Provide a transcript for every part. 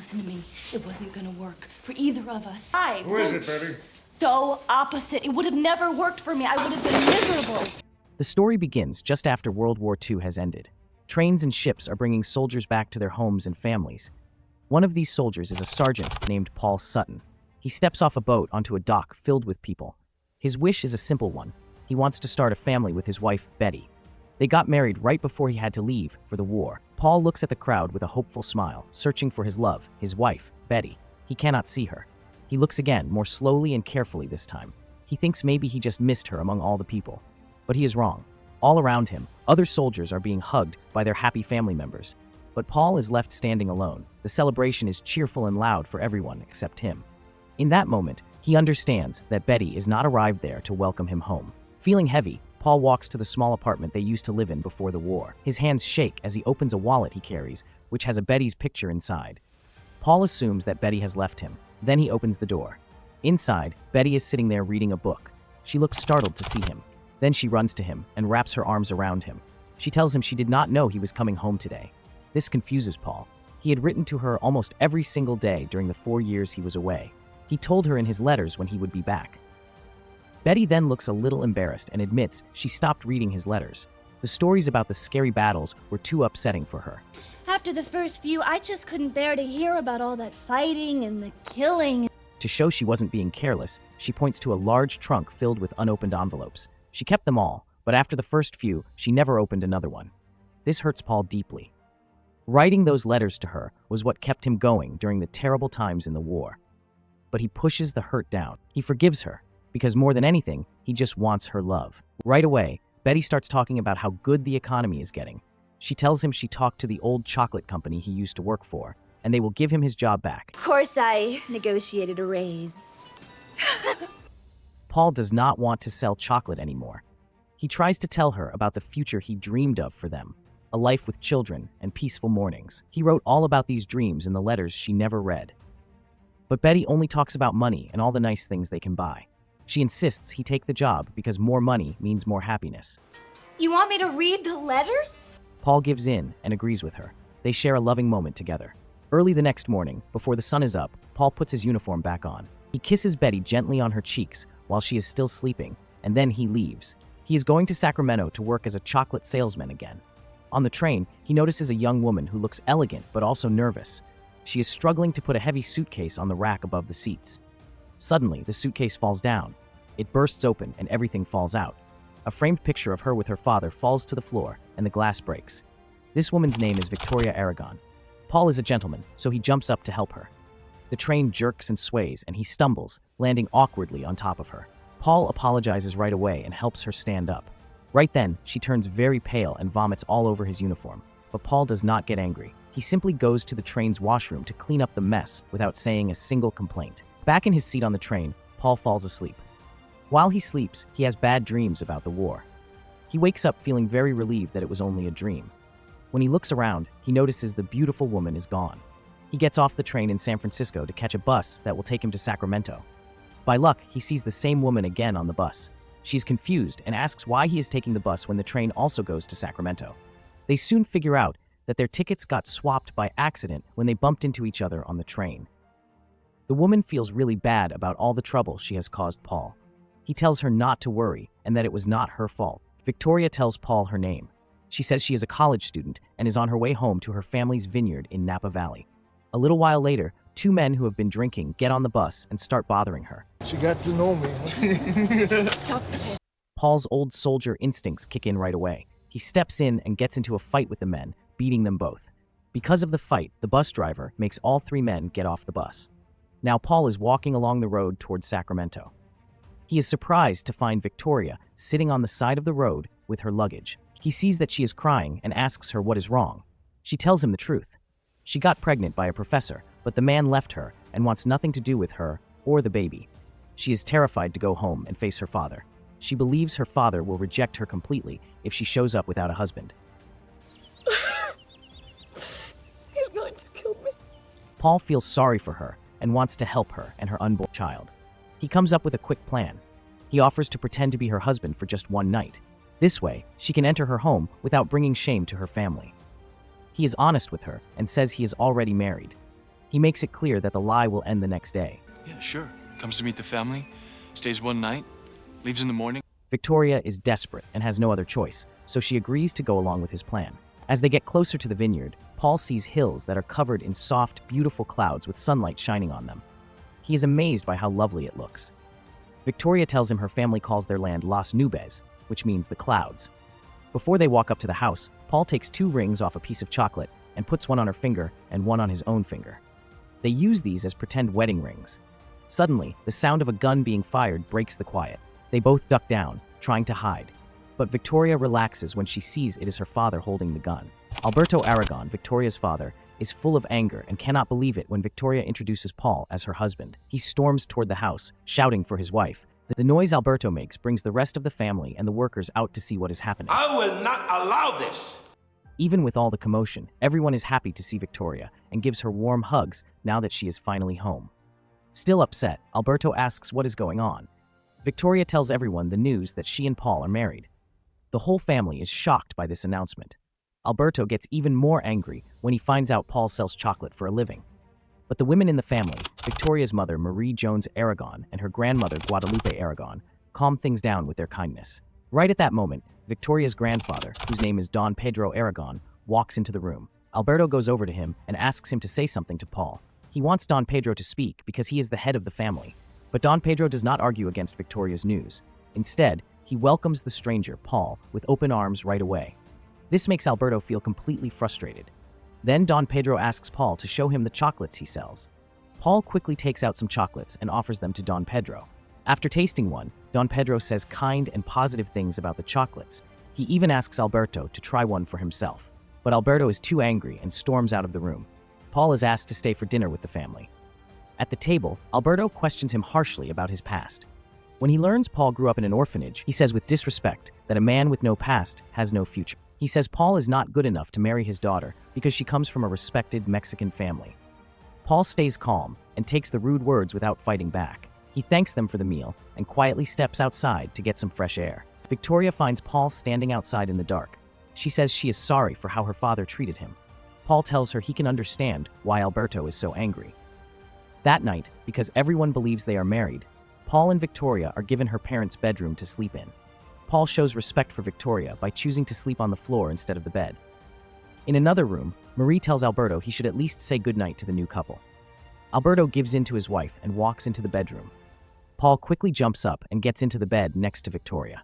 listen to me. It wasn't gonna work for either of us. Who is it, Betty? So opposite. It would have never worked for me. I would have been miserable. The story begins just after World War II has ended. Trains and ships are bringing soldiers back to their homes and families. One of these soldiers is a sergeant named Paul Sutton. He steps off a boat onto a dock filled with people. His wish is a simple one. He wants to start a family with his wife, Betty. They got married right before he had to leave for the war. Paul looks at the crowd with a hopeful smile, searching for his love, his wife, Betty. He cannot see her. He looks again, more slowly and carefully this time. He thinks maybe he just missed her among all the people. But he is wrong. All around him, other soldiers are being hugged by their happy family members. But Paul is left standing alone. The celebration is cheerful and loud for everyone except him. In that moment, he understands that Betty is not arrived there to welcome him home. Feeling heavy, Paul walks to the small apartment they used to live in before the war. His hands shake as he opens a wallet he carries, which has a Betty's picture inside. Paul assumes that Betty has left him. Then he opens the door. Inside, Betty is sitting there reading a book. She looks startled to see him. Then she runs to him and wraps her arms around him. She tells him she did not know he was coming home today. This confuses Paul. He had written to her almost every single day during the 4 years he was away. He told her in his letters when he would be back. Betty then looks a little embarrassed and admits she stopped reading his letters. The stories about the scary battles were too upsetting for her. After the first few, I just couldn't bear to hear about all that fighting and the killing. To show she wasn't being careless, she points to a large trunk filled with unopened envelopes. She kept them all, but after the first few, she never opened another one. This hurts Paul deeply. Writing those letters to her was what kept him going during the terrible times in the war. But he pushes the hurt down. He forgives her, because more than anything, he just wants her love. Right away, Betty starts talking about how good the economy is getting. She tells him she talked to the old chocolate company he used to work for, and they will give him his job back. Of course, I negotiated a raise. Paul does not want to sell chocolate anymore. He tries to tell her about the future he dreamed of for them, a life with children and peaceful mornings. He wrote all about these dreams in the letters she never read. But Betty only talks about money and all the nice things they can buy. She insists he take the job because more money means more happiness. You want me to read the letters? Paul gives in and agrees with her. They share a loving moment together. Early the next morning, before the sun is up, Paul puts his uniform back on. He kisses Betty gently on her cheeks while she is still sleeping, and then he leaves. He is going to Sacramento to work as a chocolate salesman again. On the train, he notices a young woman who looks elegant but also nervous. She is struggling to put a heavy suitcase on the rack above the seats. Suddenly, the suitcase falls down. It bursts open and everything falls out. A framed picture of her with her father falls to the floor and the glass breaks. This woman's name is Victoria Aragon. Paul is a gentleman, so he jumps up to help her. The train jerks and sways and he stumbles, landing awkwardly on top of her. Paul apologizes right away and helps her stand up. Right then, she turns very pale and vomits all over his uniform. But Paul does not get angry. He simply goes to the train's washroom to clean up the mess without saying a single complaint. Back in his seat on the train, Paul falls asleep. While he sleeps, he has bad dreams about the war. He wakes up feeling very relieved that it was only a dream. When he looks around, he notices the beautiful woman is gone. He gets off the train in San Francisco to catch a bus that will take him to Sacramento. By luck, he sees the same woman again on the bus. She is confused and asks why he is taking the bus when the train also goes to Sacramento. They soon figure out that their tickets got swapped by accident when they bumped into each other on the train. The woman feels really bad about all the trouble she has caused Paul. He tells her not to worry and that it was not her fault. Victoria tells Paul her name. She says she is a college student and is on her way home to her family's vineyard in Napa Valley. A little while later, two men who have been drinking get on the bus and start bothering her. She got to know me. Stop. Paul's old soldier instincts kick in right away. He steps in and gets into a fight with the men, beating them both. Because of the fight, the bus driver makes all three men get off the bus. Now Paul is walking along the road towards Sacramento. He is surprised to find Victoria sitting on the side of the road with her luggage. He sees that she is crying and asks her what is wrong. She tells him the truth. She got pregnant by a professor, but the man left her and wants nothing to do with her or the baby. She is terrified to go home and face her father. She believes her father will reject her completely if she shows up without a husband. He's going to kill me. Paul feels sorry for her and wants to help her and her unborn child. He comes up with a quick plan. He offers to pretend to be her husband for just one night. This way, she can enter her home without bringing shame to her family. He is honest with her and says he is already married. He makes it clear that the lie will end the next day. Yeah, sure. Comes to meet the family, stays one night, leaves in the morning. Victoria is desperate and has no other choice, so she agrees to go along with his plan. As they get closer to the vineyard, Paul sees hills that are covered in soft, beautiful clouds with sunlight shining on them. He is amazed by how lovely it looks. Victoria tells him her family calls their land Las Nubes, which means the clouds. Before they walk up to the house, Paul takes 2 rings off a piece of chocolate and puts one on her finger and one on his own finger. They use these as pretend wedding rings. Suddenly, the sound of a gun being fired breaks the quiet. They both duck down, trying to hide. But Victoria relaxes when she sees it is her father holding the gun. Alberto Aragon, Victoria's father, is full of anger and cannot believe it when Victoria introduces Paul as her husband. He storms toward the house, shouting for his wife. The noise Alberto makes brings the rest of the family and the workers out to see what is happening. I will not allow this. Even with all the commotion, everyone is happy to see Victoria and gives her warm hugs now that she is finally home. Still upset, Alberto asks what is going on. Victoria tells everyone the news that she and Paul are married. The whole family is shocked by this announcement. Alberto gets even more angry when he finds out Paul sells chocolate for a living. But the women in the family, Victoria's mother Marie Jones Aragon and her grandmother Guadalupe Aragon, calm things down with their kindness. Right at that moment, Victoria's grandfather, whose name is Don Pedro Aragon, walks into the room. Alberto goes over to him and asks him to say something to Paul. He wants Don Pedro to speak because he is the head of the family. But Don Pedro does not argue against Victoria's news. Instead, he welcomes the stranger, Paul, with open arms right away. This makes Alberto feel completely frustrated. Then Don Pedro asks Paul to show him the chocolates he sells. Paul quickly takes out some chocolates and offers them to Don Pedro. After tasting one, Don Pedro says kind and positive things about the chocolates. He even asks Alberto to try one for himself. But Alberto is too angry and storms out of the room. Paul is asked to stay for dinner with the family. At the table, Alberto questions him harshly about his past. When he learns Paul grew up in an orphanage, he says with disrespect that a man with no past has no future. He says Paul is not good enough to marry his daughter because she comes from a respected Mexican family. Paul stays calm and takes the rude words without fighting back. He thanks them for the meal and quietly steps outside to get some fresh air. Victoria finds Paul standing outside in the dark. She says she is sorry for how her father treated him. Paul tells her he can understand why Alberto is so angry. That night, because everyone believes they are married, Paul and Victoria are given her parents' bedroom to sleep in. Paul shows respect for Victoria by choosing to sleep on the floor instead of the bed. In another room, Marie tells Alberto he should at least say goodnight to the new couple. Alberto gives in to his wife and walks into the bedroom. Paul quickly jumps up and gets into the bed next to Victoria.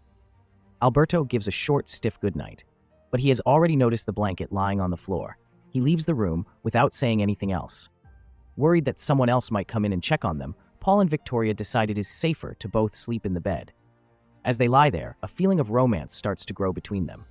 Alberto gives a short, stiff goodnight, but he has already noticed the blanket lying on the floor. He leaves the room without saying anything else. Worried that someone else might come in and check on them, Paul and Victoria decide it is safer to both sleep in the bed. As they lie there, a feeling of romance starts to grow between them.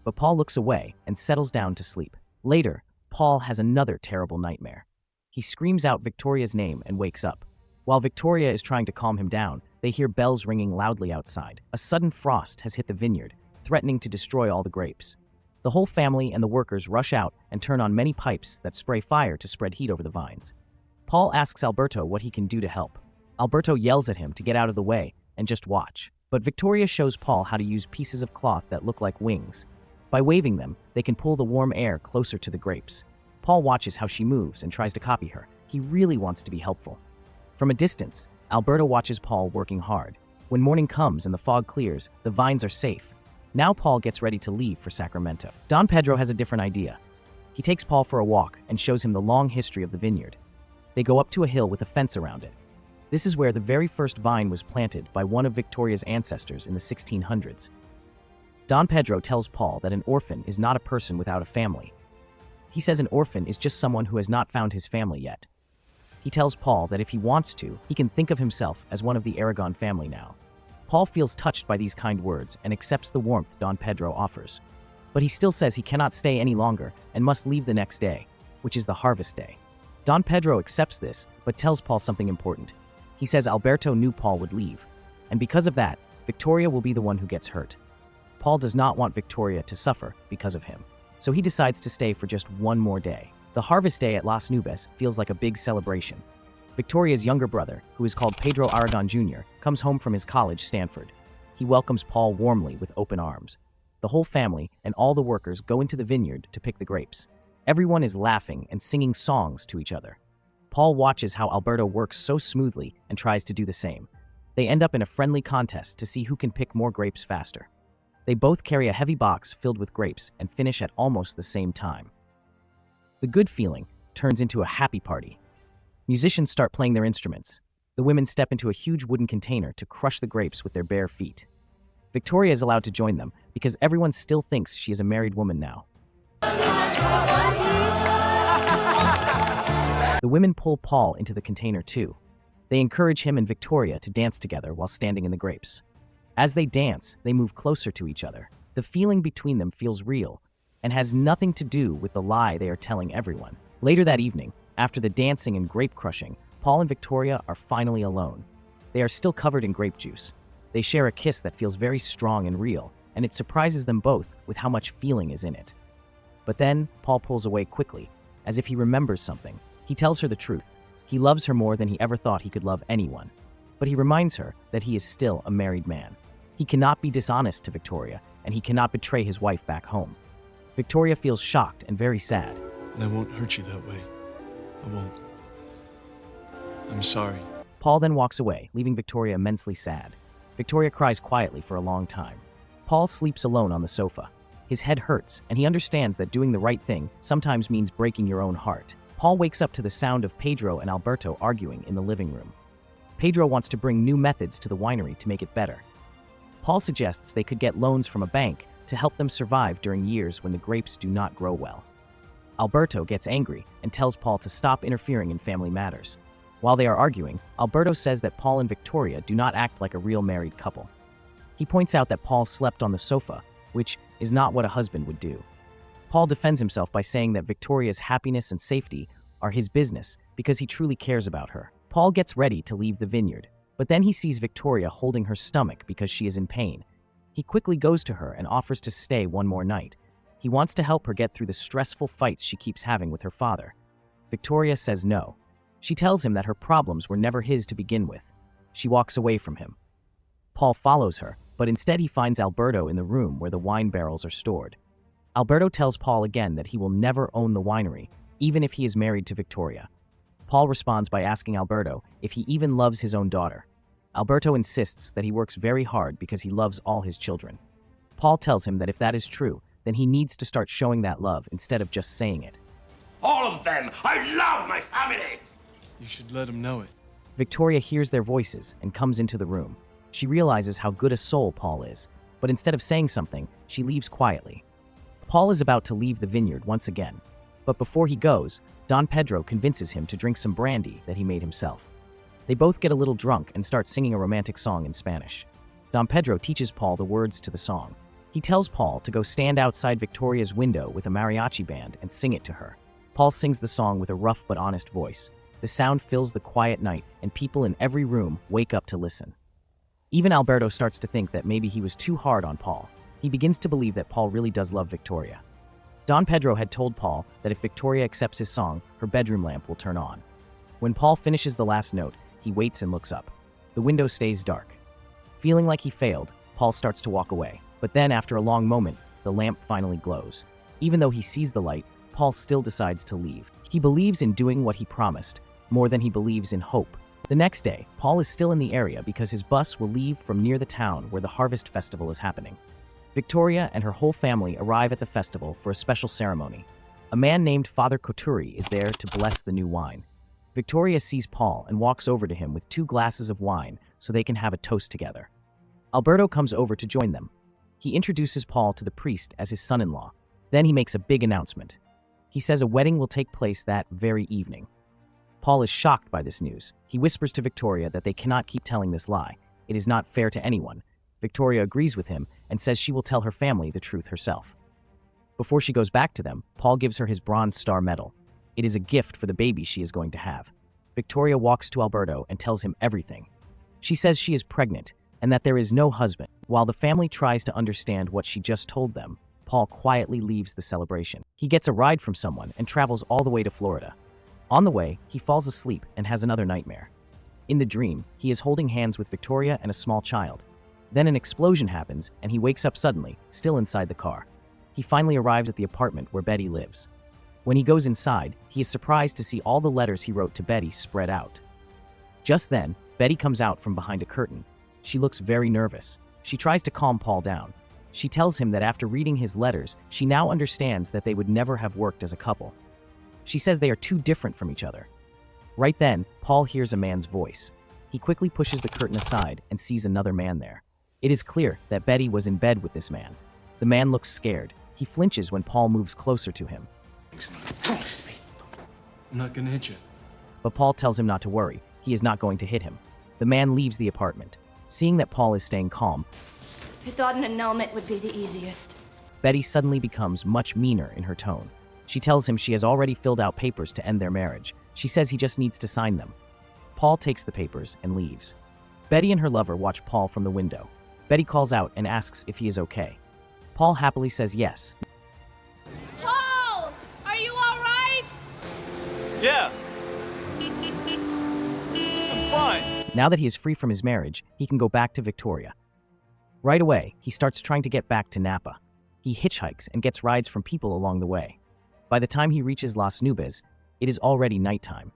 But Paul looks away and settles down to sleep. Later, Paul has another terrible nightmare. He screams out Victoria's name and wakes up. While Victoria is trying to calm him down, they hear bells ringing loudly outside. A sudden frost has hit the vineyard, threatening to destroy all the grapes. The whole family and the workers rush out and turn on many pipes that spray fire to spread heat over the vines. Paul asks Alberto what he can do to help. Alberto yells at him to get out of the way and just watch. But Victoria shows Paul how to use pieces of cloth that look like wings. By waving them, they can pull the warm air closer to the grapes. Paul watches how she moves and tries to copy her. He really wants to be helpful. From a distance, Alberto watches Paul working hard. When morning comes and the fog clears, the vines are safe. Now Paul gets ready to leave for Sacramento. Don Pedro has a different idea. He takes Paul for a walk and shows him the long history of the vineyard. They go up to a hill with a fence around it. This is where the very first vine was planted by one of Victoria's ancestors in the 1600s. Don Pedro tells Paul that an orphan is not a person without a family. He says an orphan is just someone who has not found his family yet. He tells Paul that if he wants to, he can think of himself as one of the Aragon family now. Paul feels touched by these kind words and accepts the warmth Don Pedro offers. But he still says he cannot stay any longer and must leave the next day, which is the harvest day. Don Pedro accepts this, but tells Paul something important. He says Alberto knew Paul would leave, and because of that, Victoria will be the one who gets hurt. Paul does not want Victoria to suffer because of him, so he decides to stay for just one more day. The harvest day at Las Nubes feels like a big celebration. Victoria's younger brother, who is called Pedro Aragon Jr., comes home from his college, Stanford. He welcomes Paul warmly with open arms. The whole family and all the workers go into the vineyard to pick the grapes. Everyone is laughing and singing songs to each other. Paul watches how Alberto works so smoothly and tries to do the same. They end up in a friendly contest to see who can pick more grapes faster. They both carry a heavy box filled with grapes and finish at almost the same time. The good feeling turns into a happy party. Musicians start playing their instruments. The women step into a huge wooden container to crush the grapes with their bare feet. Victoria is allowed to join them because everyone still thinks she is a married woman now. The women pull Paul into the container too. They encourage him and Victoria to dance together while standing in the grapes. As they dance, they move closer to each other. The feeling between them feels real and has nothing to do with the lie they are telling everyone. Later that evening, after the dancing and grape crushing, Paul and Victoria are finally alone. They are still covered in grape juice. They share a kiss that feels very strong and real, and it surprises them both with how much feeling is in it. But then, Paul pulls away quickly, as if he remembers something. He tells her the truth. He loves her more than he ever thought he could love anyone. But he reminds her that he is still a married man. He cannot be dishonest to Victoria, and he cannot betray his wife back home. Victoria feels shocked and very sad. And I won't hurt you that way. I won't. I'm sorry. Paul then walks away, leaving Victoria immensely sad. Victoria cries quietly for a long time. Paul sleeps alone on the sofa. His head hurts, and he understands that doing the right thing sometimes means breaking your own heart. Paul wakes up to the sound of Pedro and Alberto arguing in the living room. Pedro wants to bring new methods to the winery to make it better. Paul suggests they could get loans from a bank to help them survive during years when the grapes do not grow well. Alberto gets angry and tells Paul to stop interfering in family matters. While they are arguing, Alberto says that Paul and Victoria do not act like a real married couple. He points out that Paul slept on the sofa, which is not what a husband would do. Paul defends himself by saying that Victoria's happiness and safety are his business because he truly cares about her. Paul gets ready to leave the vineyard, but then he sees Victoria holding her stomach because she is in pain. He quickly goes to her and offers to stay one more night. He wants to help her get through the stressful fights she keeps having with her father. Victoria says no. She tells him that her problems were never his to begin with. She walks away from him. Paul follows her, but instead he finds Alberto in the room where the wine barrels are stored. Alberto tells Paul again that he will never own the winery, even if he is married to Victoria. Paul responds by asking Alberto if he even loves his own daughter. Alberto insists that he works very hard because he loves all his children. Paul tells him that if that is true, then he needs to start showing that love instead of just saying it. All of them! I love my family! You should let him know it. Victoria hears their voices and comes into the room. She realizes how good a soul Paul is, but instead of saying something, she leaves quietly. Paul is about to leave the vineyard once again, but before he goes, Don Pedro convinces him to drink some brandy that he made himself. They both get a little drunk and start singing a romantic song in Spanish. Don Pedro teaches Paul the words to the song. He tells Paul to go stand outside Victoria's window with a mariachi band and sing it to her. Paul sings the song with a rough but honest voice. The sound fills the quiet night, and people in every room wake up to listen. Even Alberto starts to think that maybe he was too hard on Paul. He begins to believe that Paul really does love Victoria. Don Pedro had told Paul that if Victoria accepts his song, her bedroom lamp will turn on. When Paul finishes the last note, he waits and looks up. The window stays dark. Feeling like he failed, Paul starts to walk away. But then, after a long moment, the lamp finally glows. Even though he sees the light, Paul still decides to leave. He believes in doing what he promised, more than he believes in hope. The next day, Paul is still in the area because his bus will leave from near the town where the Harvest Festival is happening. Victoria and her whole family arrive at the festival for a special ceremony. A man named Father Couturi is there to bless the new wine. Victoria sees Paul and walks over to him with 2 glasses of wine so they can have a toast together. Alberto comes over to join them. He introduces Paul to the priest as his son-in-law. Then he makes a big announcement. He says a wedding will take place that very evening. Paul is shocked by this news. He whispers to Victoria that they cannot keep telling this lie. It is not fair to anyone. Victoria agrees with him and says she will tell her family the truth herself. Before she goes back to them, Paul gives her his Bronze Star medal. It is a gift for the baby she is going to have. Victoria walks to Alberto and tells him everything. She says she is pregnant and that there is no husband. While the family tries to understand what she just told them, Paul quietly leaves the celebration. He gets a ride from someone and travels all the way to Florida. On the way, he falls asleep and has another nightmare. In the dream, he is holding hands with Victoria and a small child. Then an explosion happens, and he wakes up suddenly, still inside the car. He finally arrives at the apartment where Betty lives. When he goes inside, he is surprised to see all the letters he wrote to Betty spread out. Just then, Betty comes out from behind a curtain. She looks very nervous. She tries to calm Paul down. She tells him that after reading his letters, she now understands that they would never have worked as a couple. She says they are too different from each other. Right then, Paul hears a man's voice. He quickly pushes the curtain aside and sees another man there. It is clear that Betty was in bed with this man. The man looks scared. He flinches when Paul moves closer to him. I'm not gonna hit you. But Paul tells him not to worry. He is not going to hit him. The man leaves the apartment. Seeing that Paul is staying calm, I thought an annulment would be the easiest. Betty suddenly becomes much meaner in her tone. She tells him she has already filled out papers to end their marriage. She says he just needs to sign them. Paul takes the papers and leaves. Betty and her lover watch Paul from the window. Betty calls out and asks if he is okay. Paul happily says yes. Paul! Are you all right? Yeah. I'm fine. Now that he is free from his marriage, he can go back to Victoria. Right away, he starts trying to get back to Napa. He hitchhikes and gets rides from people along the way. By the time he reaches Las Nubes, it is already nighttime.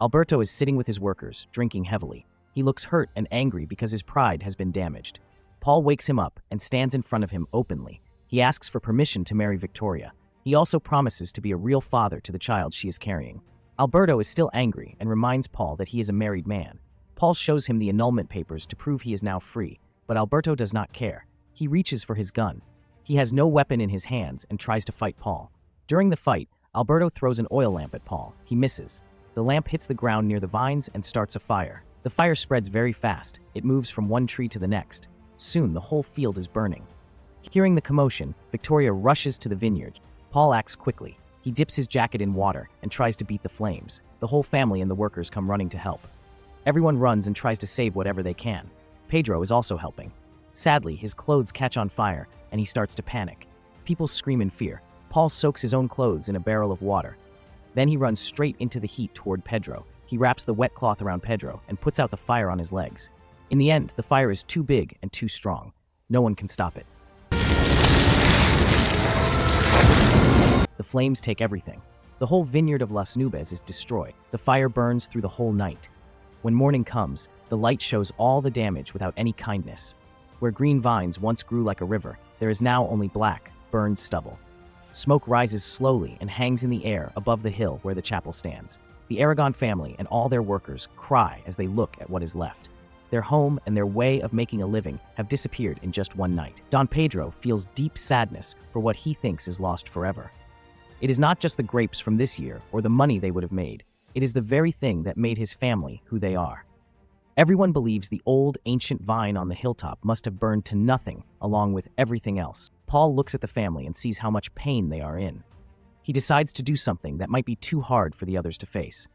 Alberto is sitting with his workers, drinking heavily. He looks hurt and angry because his pride has been damaged. Paul wakes him up and stands in front of him openly. He asks for permission to marry Victoria. He also promises to be a real father to the child she is carrying. Alberto is still angry and reminds Paul that he is a married man. Paul shows him the annulment papers to prove he is now free, but Alberto does not care. He reaches for his gun. He has no weapon in his hands and tries to fight Paul. During the fight, Alberto throws an oil lamp at Paul. He misses. The lamp hits the ground near the vines and starts a fire. The fire spreads very fast. It moves from one tree to the next. Soon, the whole field is burning. Hearing the commotion, Victoria rushes to the vineyard. Paul acts quickly. He dips his jacket in water and tries to beat the flames. The whole family and the workers come running to help. Everyone runs and tries to save whatever they can. Pedro is also helping. Sadly, his clothes catch on fire and he starts to panic. People scream in fear. Paul soaks his own clothes in a barrel of water. Then he runs straight into the heat toward Pedro. He wraps the wet cloth around Pedro and puts out the fire on his legs. In the end, the fire is too big and too strong. No one can stop it. The flames take everything. The whole vineyard of Las Nubes is destroyed. The fire burns through the whole night. When morning comes, the light shows all the damage without any kindness. Where green vines once grew like a river, there is now only black, burned stubble. Smoke rises slowly and hangs in the air above the hill where the chapel stands. The Aragon family and all their workers cry as they look at what is left. Their home and their way of making a living have disappeared in just one night. Don Pedro feels deep sadness for what he thinks is lost forever. It is not just the grapes from this year or the money they would have made. It is the very thing that made his family who they are. Everyone believes the old, ancient vine on the hilltop must have burned to nothing along with everything else. Paul looks at the family and sees how much pain they are in. He decides to do something that might be too hard for the others to face.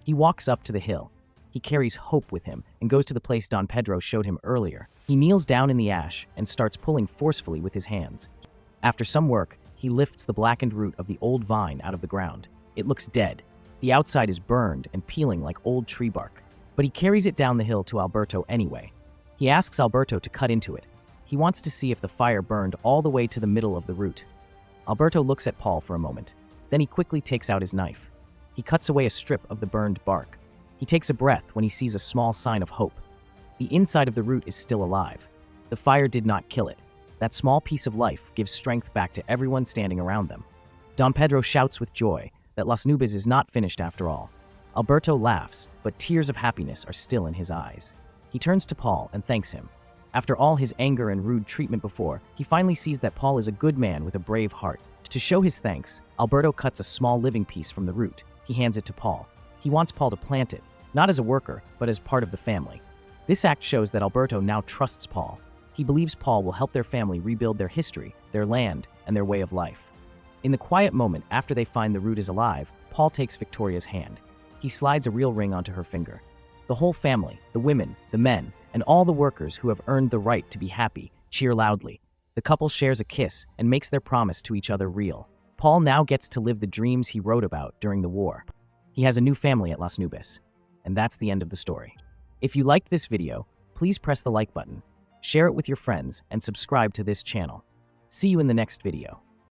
He walks up to the hill. He carries hope with him and goes to the place Don Pedro showed him earlier. He kneels down in the ash and starts pulling forcefully with his hands. After some work, he lifts the blackened root of the old vine out of the ground. It looks dead. The outside is burned and peeling like old tree bark. But he carries it down the hill to Alberto anyway. He asks Alberto to cut into it. He wants to see if the fire burned all the way to the middle of the root. Alberto looks at Paul for a moment. Then he quickly takes out his knife. He cuts away a strip of the burned bark. He takes a breath when he sees a small sign of hope. The inside of the root is still alive. The fire did not kill it. That small piece of life gives strength back to everyone standing around them. Don Pedro shouts with joy that Las Nubes is not finished after all. Alberto laughs, but tears of happiness are still in his eyes. He turns to Paul and thanks him. After all his anger and rude treatment before, he finally sees that Paul is a good man with a brave heart. To show his thanks, Alberto cuts a small living piece from the root. He hands it to Paul. He wants Paul to plant it, not as a worker, but as part of the family. This act shows that Alberto now trusts Paul. He believes Paul will help their family rebuild their history, their land, and their way of life. In the quiet moment after they find the root is alive, Paul takes Victoria's hand. He slides a real ring onto her finger. The whole family, the women, the men, and all the workers who have earned the right to be happy, cheer loudly. The couple shares a kiss and makes their promise to each other real. Paul now gets to live the dreams he wrote about during the war. He has a new family at Las Nubes. And that's the end of the story. If you liked this video, please press the like button, share it with your friends, and subscribe to this channel. See you in the next video.